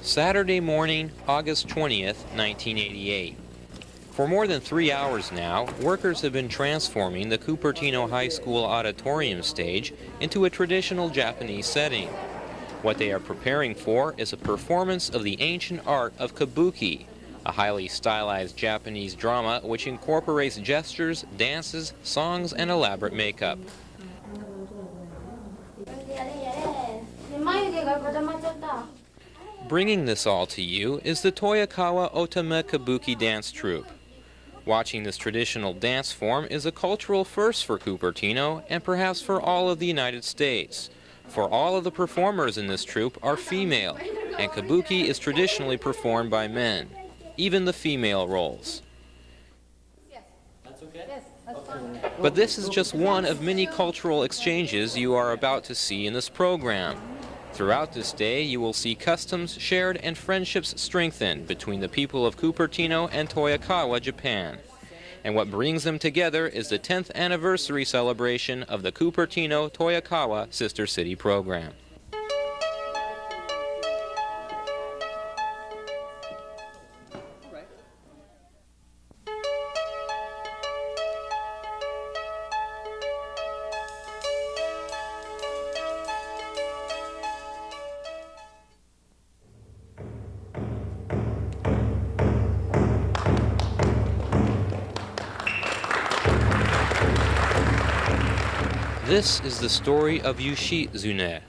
Saturday morning, August 20th, 1988. For more than 3 hours now, workers have been transforming the Cupertino High School auditorium stage into a traditional Japanese setting. What they are preparing for is a performance of the ancient art of Kabuki, a highly stylized Japanese drama which incorporates gestures, dances, songs, and elaborate makeup. Bringing this all to you is the Toyokawa Otama Kabuki dance troupe. Watching this traditional dance form is a cultural first for Cupertino and perhaps for all of the United States. For all of the performers in this troupe are female, and Kabuki is traditionally performed by men, even the female roles. But this is just one of many cultural exchanges you are about to see in this program. Throughout this day, you will see customs shared and friendships strengthened between the people of Cupertino and Toyokawa, Japan. And what brings them together is the 10th anniversary celebration of the Cupertino-Toyokawa Sister City program. This is the story of Yoshitsune,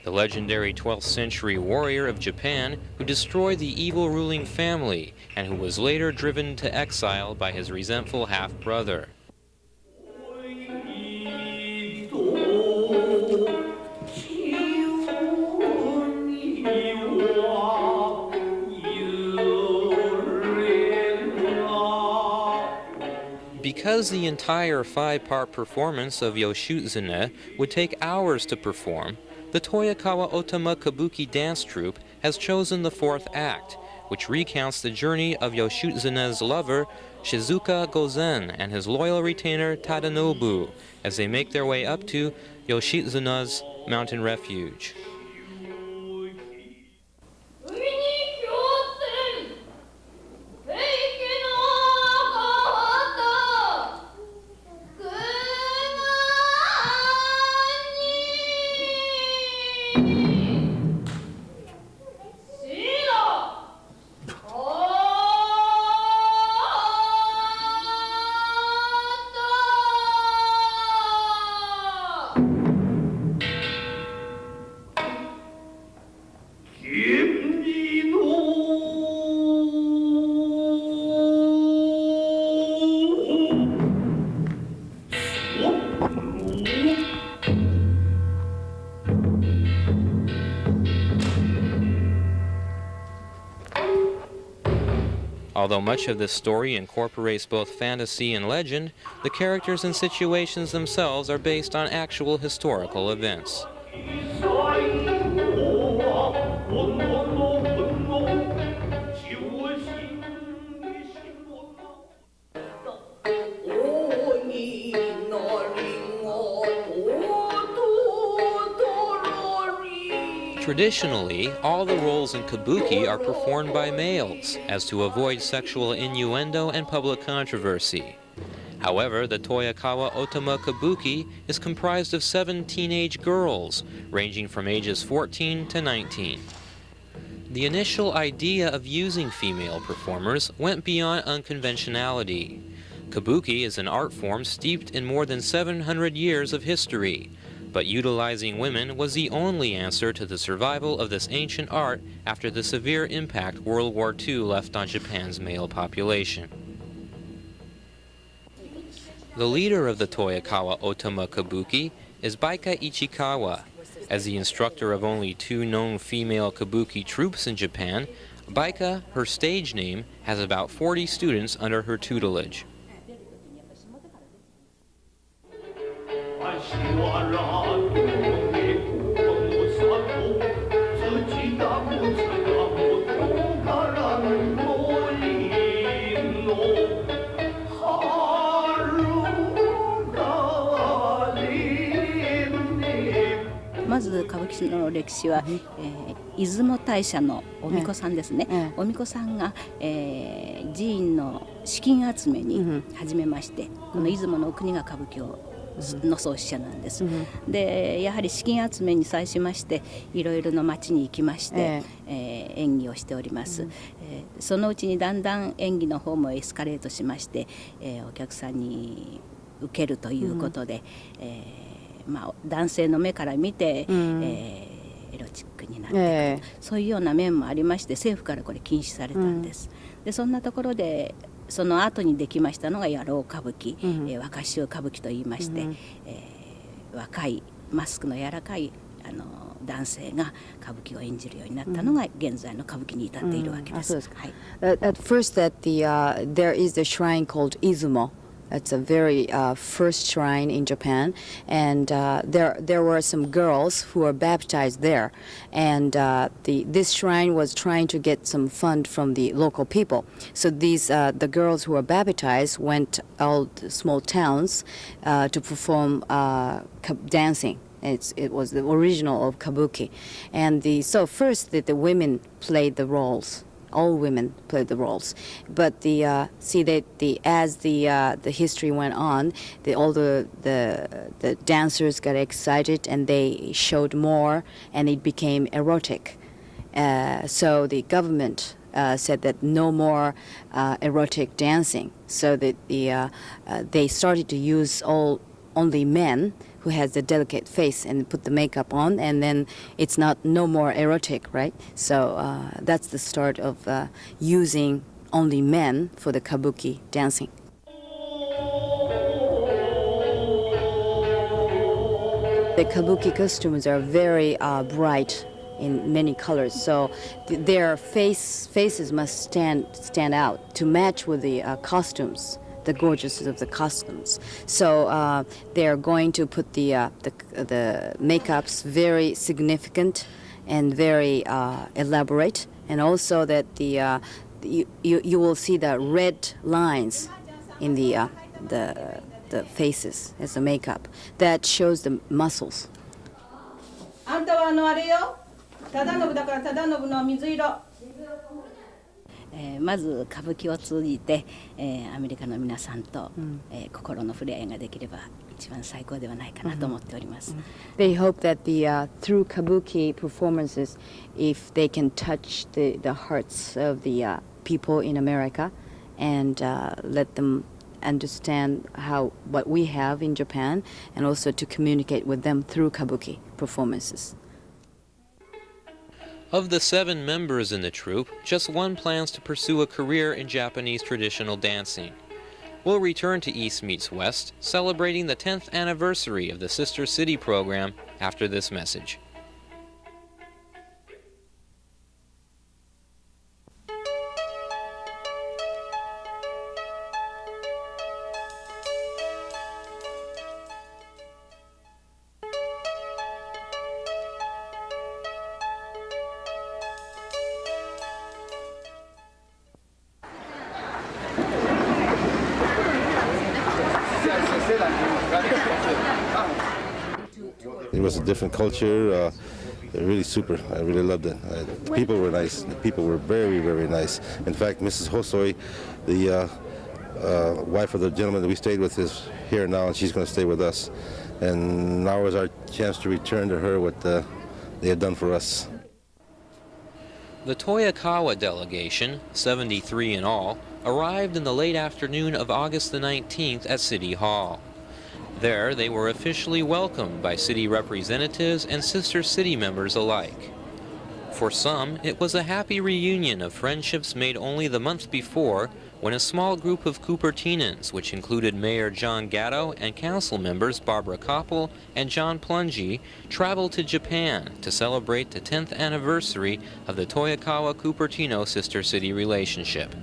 the legendary 12th century warrior of Japan who destroyed the evil ruling family and who was later driven to exile by his resentful half-brother. Because the entire 5-part performance of Yoshitsune would take hours to perform, the Toyokawa Otama Kabuki dance troupe has chosen the 4th act, which recounts the journey of Yoshitsune's lover, Shizuka Gozen, and his loyal retainer, Tadanobu, as they make their way up to Yoshitsune's mountain refuge. Although much of this story incorporates both fantasy and legend, the characters and situations themselves are based on actual historical events. Traditionally, all the roles in Kabuki are performed by males, as to avoid sexual innuendo and public controversy. However, the Toyokawa Otama Kabuki is comprised of 7 teenage girls, ranging from ages 14 to 19. The initial idea of using female performers went beyond unconventionality. Kabuki is an art form steeped in more than 700 years of history. But utilizing women was the only answer to the survival of this ancient art after the severe impact World War II left on Japan's male population. The leader of the Toyokawa Otama Kabuki is Baika Ichikawa. As the instructor of only 2 known female Kabuki troupes in Japan, Baika, her stage name, has about 40 students under her tutelage. まず歌舞伎の歴史は、出雲大社のお巫女さんですね、お巫女さんが、寺院の資金集めに始めまして、この出雲の国が歌舞伎をの創始者なんです、でやはり資金集めに際しましていろいろな町に行きまして、演技をしております、そのうちにだんだん演技の方もエスカレートしまして、お客さんに受けるということで、男性の目から見て、エロチックになってくる、そういうような面もありまして政府からこれ禁止されたんです、でそんなところでその後にできましたのが野郎歌舞伎、若衆歌舞伎といいまして、若いマスクの柔らかい男性が歌舞伎を演じるようになったのが現在の歌舞伎に至っているわけです。At first, there is a shrine called Izumo. It's a very first shrine in Japan, and there were some girls who were baptized there, and this shrine was trying to get some fund from the local people. So the girls who were baptized went all the small towns to perform dancing. It was the original of Kabuki, and so first the women played the roles. All women played the roles, but as the history went on, all the dancers got excited and they showed more, and it became erotic. So the government said that no more erotic dancing. So that they started to use only men who has a delicate face and put the makeup on, and then it's no more erotic, right? So that's the start of using only men for the kabuki dancing. The kabuki costumes are very bright in many colors, so their faces must stand out to match with the costumes, the gorgeousness of the costumes. So they're going to put the makeups very significant and very elaborate, and also that you will see the red lines in the faces as the makeup that shows the muscles. あんたはあれよ、忠信だから忠信の水色。まず歌舞伎を通じて、アメリカの皆さんと、心の触れ合いができれば一番最高ではないかなと思っております。They hope that through kabuki performances, if they can touch the hearts of the people in America and let them understand what we have in Japan, and also to communicate with them through kabuki performances. Of the 7 members in the troupe, just one plans to pursue a career in Japanese traditional dancing. We'll return to East Meets West, celebrating the 10th anniversary of the Sister City program after this message. It was a different culture, really super. I really loved it. The people were nice. The people were very, very nice. In fact, Mrs. Hosoi, the wife of the gentleman that we stayed with, is here now, and she's going to stay with us. And now is our chance to return to her what they had done for us. The Toyokawa delegation, 73 in all, arrived in the late afternoon of August the 19th at City Hall. There, they were officially welcomed by city representatives and Sister City members alike. For some, it was a happy reunion of friendships made only the month before, when a small group of Cupertinans, which included Mayor John Gatto and council members Barbara Koppel and John Plungy, traveled to Japan to celebrate the 10th anniversary of the Toyokawa-Cupertino Sister City relationship.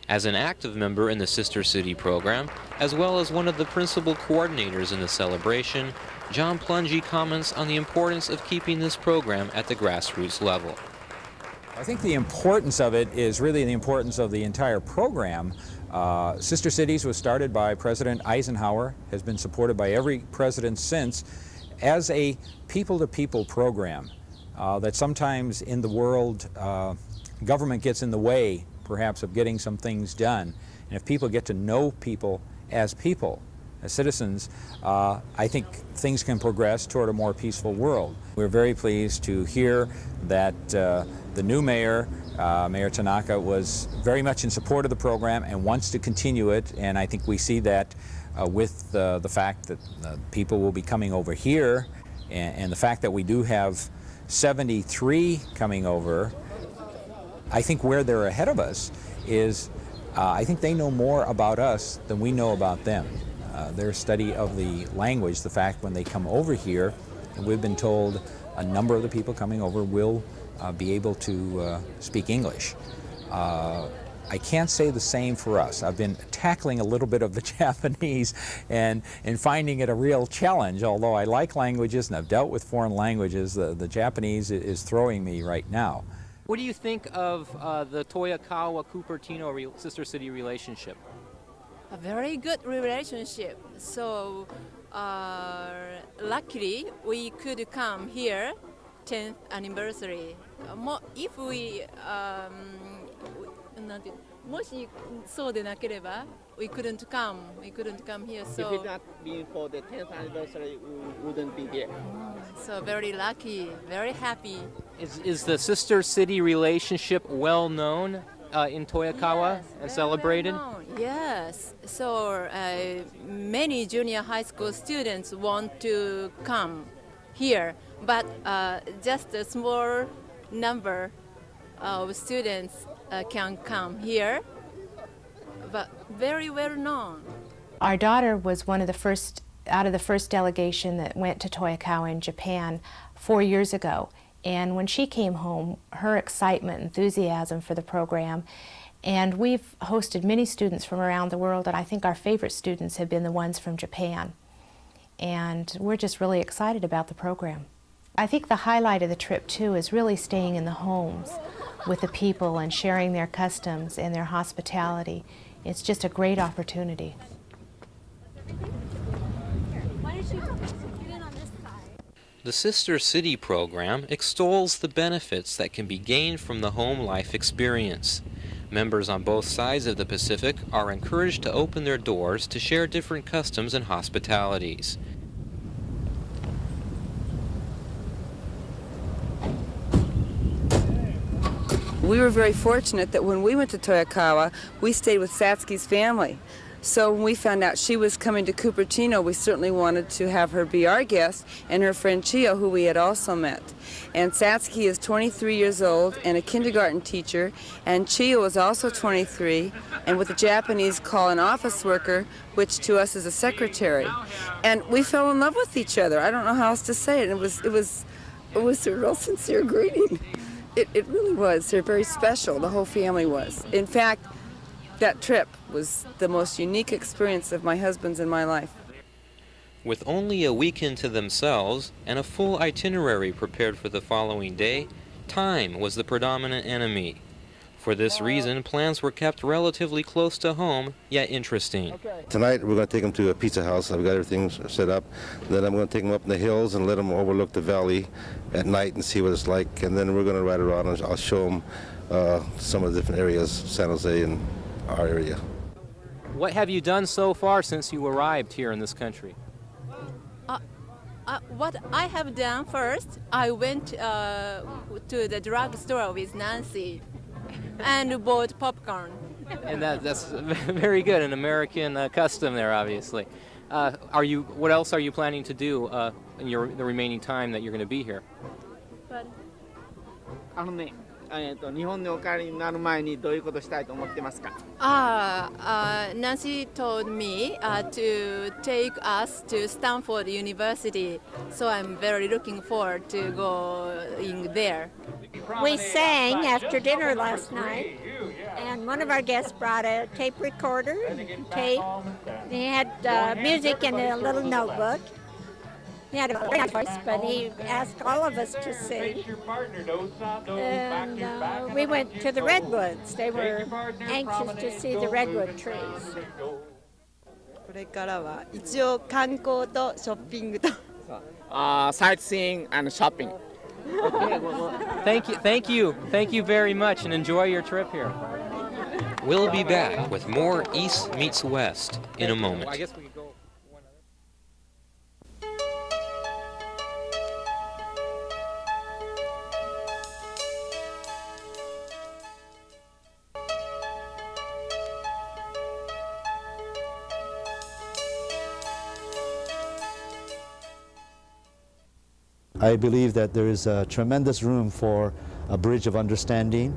As an active member in the Sister City program, as well as one of the principal coordinators in the celebration, John Plungy comments on the importance of keeping this program at the grassroots level. I think the importance of it is really the importance of the entire program. Sister Cities was started by President Eisenhower, has been supported by every president since, as a people-to-people program, that sometimes in the world government gets in the way perhaps of getting some things done. And if people get to know people, as citizens, I think things can progress toward a more peaceful world. We're very pleased to hear that the new mayor, Mayor Tanaka, was very much in support of the program and wants to continue it, and I think we see that with the fact that people will be coming over here, and the fact that we do have 73 coming over. I think where they're ahead of us is I think they know more about us than we know about them. Their study of the language, the fact when they come over here, and we've been told a number of the people coming over will be able to speak English. I can't say the same for us. I've been tackling a little bit of the Japanese and finding it a real challenge. Although I like languages and I've dealt with foreign languages, the Japanese is throwing me right now. What do you think of the Toyokawa-Cupertino Sister City relationship? A very good relationship. So luckily we could come here 10th anniversary. If we なんてもしそうでなければ we couldn't come here. So if it not been for the 10th anniversary, we wouldn't be here. So very lucky, very happy. Is the Sister City relationship well known in Toyokawa and celebrated? Well known. Yes. So many junior high school students want to come here, but just a small number of students can come here, but very well known. Our daughter was one of the first, out of the first delegation that went to Toyokawa in Japan 4 years ago. And when she came home, her excitement, enthusiasm for the program, and we've hosted many students from around the world, and I think our favorite students have been the ones from Japan. And we're just really excited about the program. I think the highlight of the trip, too, is really staying in the homes with the people and sharing their customs and their hospitality. It's just a great opportunity. The Sister City program extols the benefits that can be gained from the home life experience. Members on both sides of the Pacific are encouraged to open their doors to share different customs and hospitalities. We were very fortunate that when we went to Toyokawa, we stayed with Satsuki's family. So when we found out she was coming to Cupertino, we certainly wanted to have her be our guest, and her friend Chiyo, who we had also met. And Satsuki is 23 years old and a kindergarten teacher, and Chiyo is also 23 and with the Japanese call an office worker, which to us is a secretary. And we fell in love with each other. I don't know how else to say it. It was a real sincere greeting. It really was. They're very special. The whole family was. In fact, that trip was the most unique experience of my husband's and my life. With only a weekend to themselves and a full itinerary prepared for the following day, time was the predominant enemy. For this reason, plans were kept relatively close to home, yet interesting. Tonight we're going to take them to a pizza house. I've got everything set up. Then I'm going to take them up in the hills and let them overlook the valley at night and see what it's like. And then we're going to ride around and I'll show them some of the different areas, San Jose and our area. What have you done so far since you arrived here in this country? What I have done first, I went to the drugstore with Nancy and bought popcorn. And that's very good, an American custom there, obviously. What else are you planning to do in the remaining time that you're going to be here? 日本にお帰りになる前にどういうことしたいと思ってますか? Nancy told me to take us to Stanford University, so I'm very looking forward to going there. We sang after dinner last night, and one of our guests brought a tape recorder, tape. He had music in a little notebook. He had a very nice voice, but he asked all of us to sing. And we went to the redwoods. They were anxious to see the redwood trees. これからは一応観光とショッピングと sightseeing and shopping. Okay, well, thank you very much, and enjoy your trip here. We'll be back with more East Meets West in a moment. I guess we could go one other. I believe that there is a tremendous room for a bridge of understanding,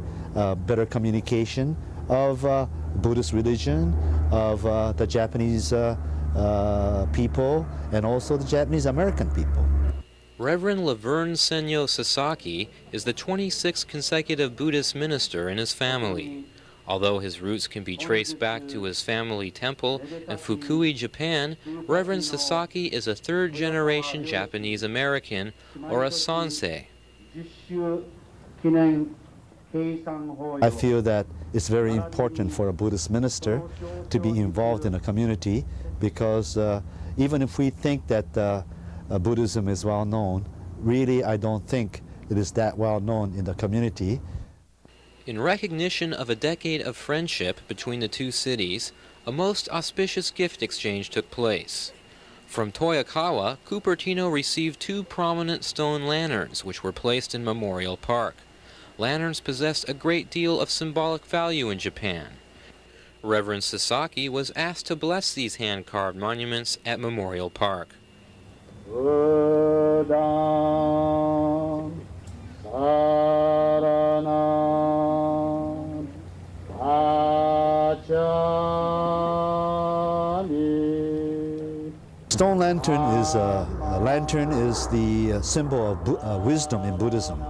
better communication of Buddhist religion, of the Japanese people, and also the Japanese American people. Reverend Laverne Senyo Sasaki is the 26th consecutive Buddhist minister in his family. Although his roots can be traced back to his family temple in Fukui, Japan, Reverend Sasaki is a third-generation Japanese American, or a sansei. I feel that it's very important for a Buddhist minister to be involved in a community because even if we think that Buddhism is well known, really I don't think it is that well known in the community. In recognition of a decade of friendship between the two cities, a most auspicious gift exchange took place. From Toyokawa, Cupertino received 2 prominent stone lanterns which were placed in Memorial Park. Lanterns possessed a great deal of symbolic value in Japan. Reverend Sasaki was asked to bless these hand-carved monuments at Memorial Park. Stone lantern is the symbol of wisdom in Buddhism.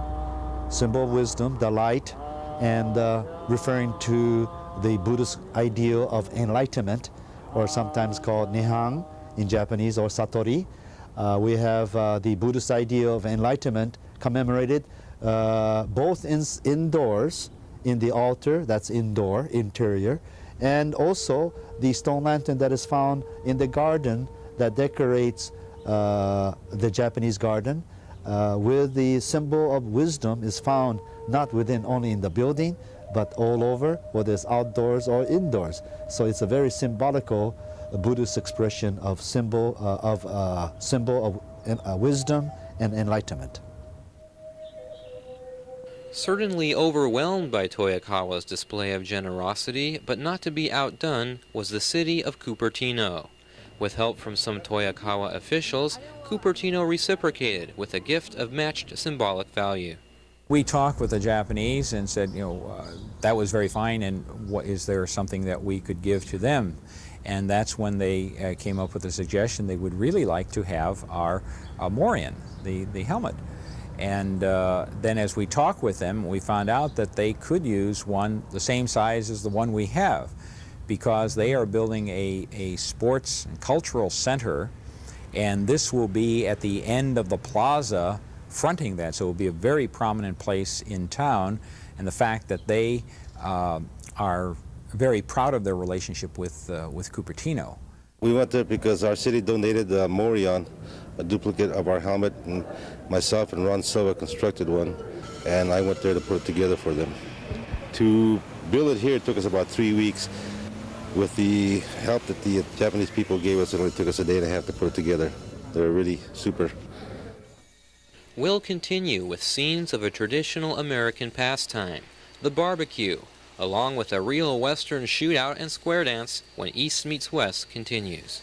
Symbol of wisdom, the light, and referring to the Buddhist ideal of enlightenment, or sometimes called Nihang in Japanese, or Satori. We have the Buddhist ideal of enlightenment commemorated both indoors, in the altar, that's indoor, interior, and also the stone lantern that is found in the garden that decorates the Japanese garden, with the symbol of wisdom is found not within only in the building, but all over, whether it's outdoors or indoors. So it's a very symbolical Buddhist expression of symbol of wisdom and enlightenment. Certainly overwhelmed by Toyokawa's display of generosity, but not to be outdone, was the city of Cupertino. With help from some Toyokawa officials, Cupertino reciprocated with a gift of matched symbolic value. We talked with the Japanese and said, that was very fine, and is there something that we could give to them? And that's when they came up with the suggestion they would really like to have our morion, the helmet. And then as we talked with them, we found out that they could use one the same size as the one we have, because they are building a sports and cultural center, and this will be at the end of the plaza fronting that, so it will be a very prominent place in town, and the fact that they are very proud of their relationship with Cupertino. We went there because our city donated the morion, a duplicate of our helmet, and myself and Ron Silva constructed one, and I went there to put it together for them. To build it here, it took us about 3 weeks. With the help that the Japanese people gave us, it only took us a day and a half to put it together. They were really super. We'll continue with scenes of a traditional American pastime, the barbecue, along with a real Western shootout and square dance when East Meets West continues.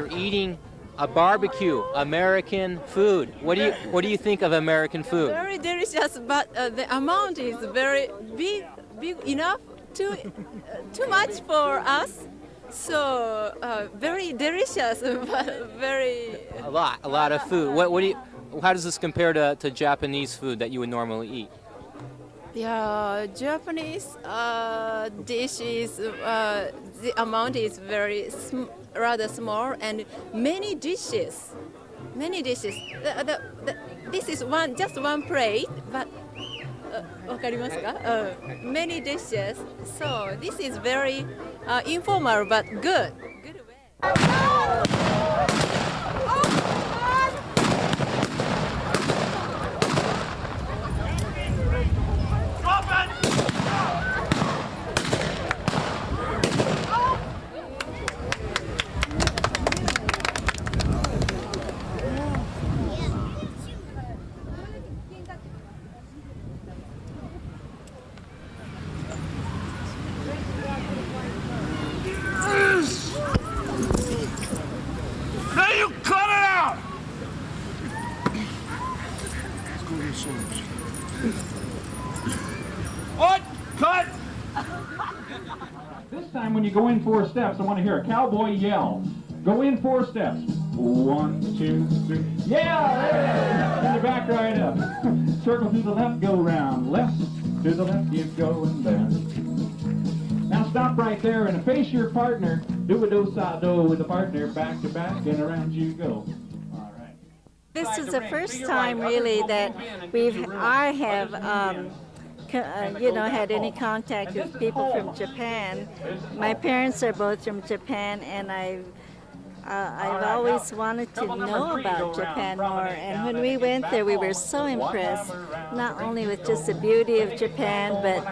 you're eating a barbecue, American food. What do you think of American food? Very delicious, but the amount is very big enough too much for us. So very delicious, but very A lot of food. How does this compare to Japanese food that you would normally eat? yeah. Japanese dishes. The amount is very rather small and many dishes. Many dishes. This is just one plate, but わかりますか? Many dishes. So this is very informal but good. Good way. Now you cut it out! What? Cut! This time when you go in 4 steps, I want to hear a cowboy yell. Go in 4 steps. 1, 2, 3. Yeah! There! In the back right up. Circle to the left, go round. Left to the left, you go and down. Now stop right there and face your partner. Do a do-sa-do with the partner, back to back, and around you go. All right. This is the first time really that I have had any contact with people from Japan. My parents are both from Japan, and I've always wanted to know about Japan more, and when we went there we were so impressed, not only with just the beauty of Japan, but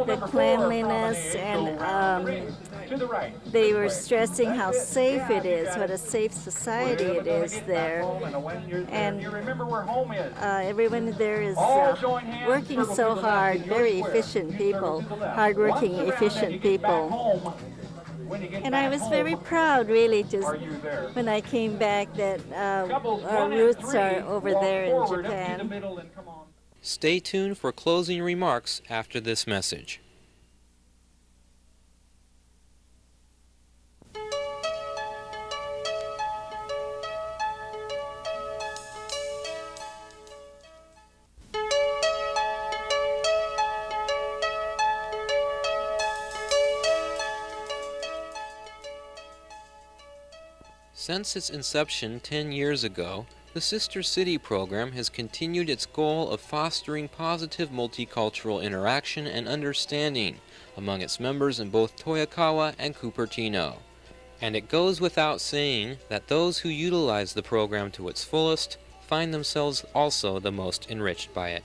the cleanliness, and they were stressing how safe it is, what a safe society it is there, and everyone there is working so hard, very efficient people, hardworking, efficient people. And I was very proud, really, just when I came back that our roots are over there in Japan. Stay tuned for closing remarks after this message. Since its inception 10 years ago, the Sister City program has continued its goal of fostering positive multicultural interaction and understanding among its members in both Toyokawa and Cupertino. And it goes without saying that those who utilize the program to its fullest find themselves also the most enriched by it.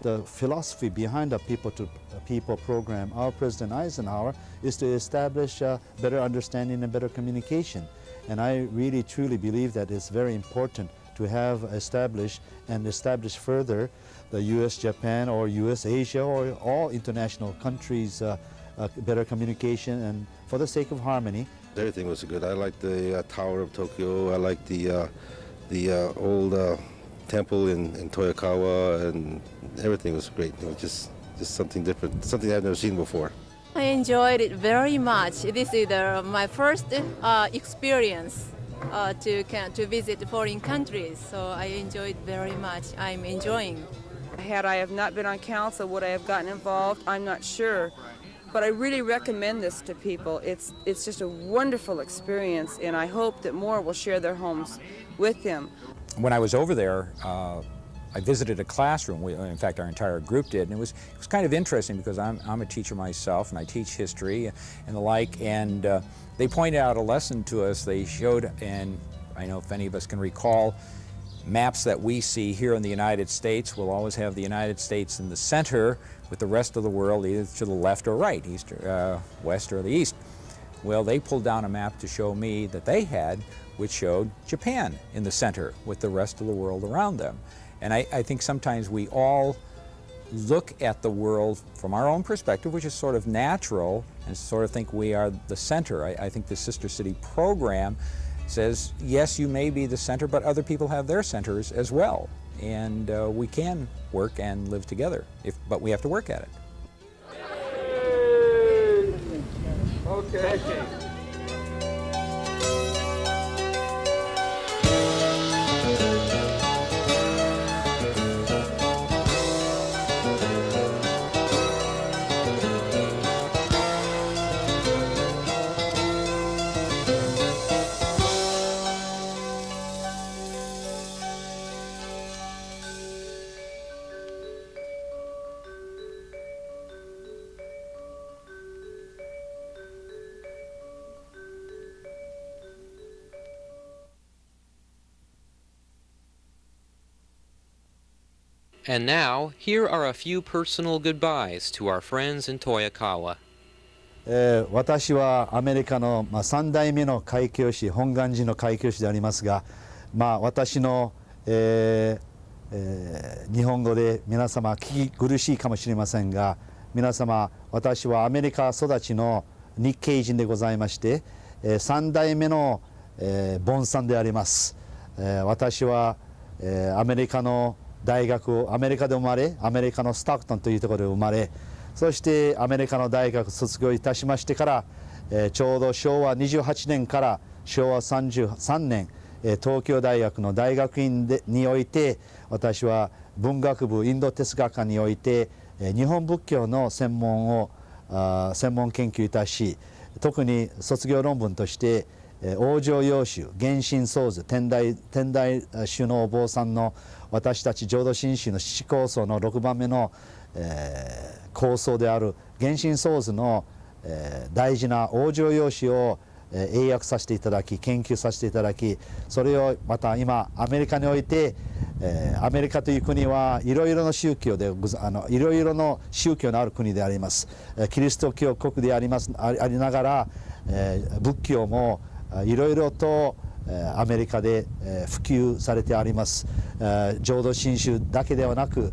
The philosophy behind the people-to-people program, our President Eisenhower, is to establish better understanding and better communication. And I really truly believe that it's very important to have established and establish further the U.S.-Japan or U.S.-Asia or all international countries better communication, and for the sake of harmony. Everything was good. I liked the Tower of Tokyo. I liked the old temple in Toyokawa, and everything was great. It was just something different, something I've never seen before. I enjoyed it very much. This is my first experience to visit foreign countries, so I enjoyed very much. I'm enjoying. Had I have not been on council, would I have gotten involved? I'm not sure. But I really recommend this to people. It's just a wonderful experience, and I hope that more will share their homes with them. When I was over there, I visited a classroom. In fact, our entire group did, and it was kind of interesting because I'm a teacher myself, and I teach history and the like. And they pointed out a lesson to us. They showed, and I know if any of us can recall, maps that we see here in the United States will always have the United States in the center, with the rest of the world either to the left or right, east, west, or the east. Well, they pulled down a map to show me that they had, which showed Japan in the center with the rest of the world around them. And I think sometimes we all look at the world from our own perspective, which is sort of natural, and sort of think we are the center. I think the Sister City program says, yes, you may be the center, but other people have their centers as well. And we can work and live together, but we have to work at it. Okay. And now, here are a few personal goodbyes to our friends in Toyokawa. 私はアメリカの、3代目の開教師、本願寺の開教師でありますが、私の、日本語で皆様聞き苦しいかもしれませんが、皆様、私はアメリカ育ちの日系人でございまして、3代目の、ボンさんであります。私は、アメリカの大学をアメリカで生まれ、アメリカのスタークトンというところで生まれ、そしてアメリカの大学卒業いたしましてから、ちょうど昭和28年から昭和33年、東京大学の大学院において、私は文学部インド哲学科において、日本仏教の専門研究いたし、特に卒業論文として往生要集、原神創図、天台宗のお坊さんの私たち浄土真宗の七構想の6番目の、構想である原神創図の、大事な往生要旨を、英訳させていただき、研究させていただき、それをまた今アメリカにおいて、アメリカという国はいろいろの宗教のある国であります。キリスト教国でありながら、仏教もいろいろとアメリカで普及されてあります。浄土真宗だけではなく、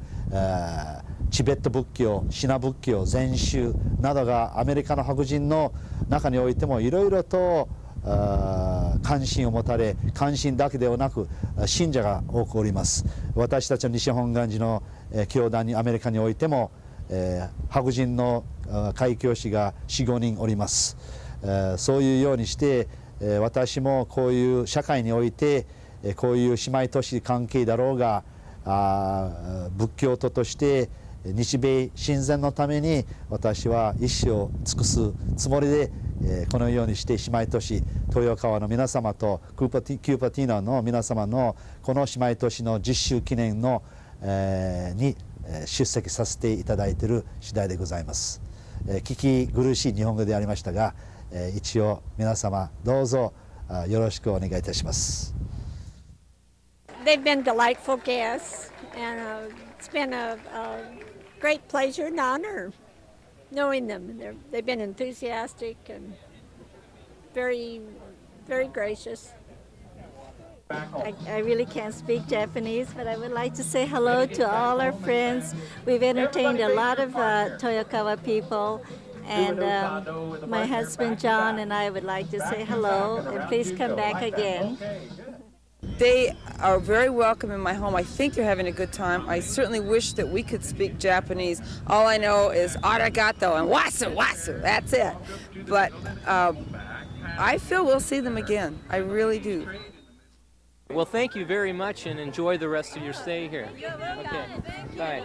チベット仏教、シナ仏教、禅宗などがアメリカの白人の中においてもいろいろと関心を持たれ、関心だけではなく信者が多くおります。私たちの西本願寺の教団にアメリカにおいても白人の開教師が 4,5 人おります。そういうようにして私もこういう社会においてこういう姉妹都市関係だろうが仏教徒として日米親善のために私は一生を尽くすつもりでこのようにして姉妹都市豊川の皆様とキューパティーノの皆様のこの姉妹都市の10周記念のに出席させていただいている次第でございます。聞き苦しい日本語でありましたが一応皆様どうぞよろしくお願いいたします。They've been delightful guests, and it's been a great pleasure and honor knowing them. They've been enthusiastic and very, very gracious. I really can't speak Japanese, but I would like to say hello to all our friends. We've entertained a lot of Toyokawa people, and my husband John and I would like to say hello, and please come back again. They are very welcome in my home. I think they're having a good time. I certainly wish that we could speak Japanese. All I know is arigato and wasu wasu. That's it. But I feel we'll see them again. I really do. Well, thank you very much and enjoy the rest of your stay here. Okay. Bye.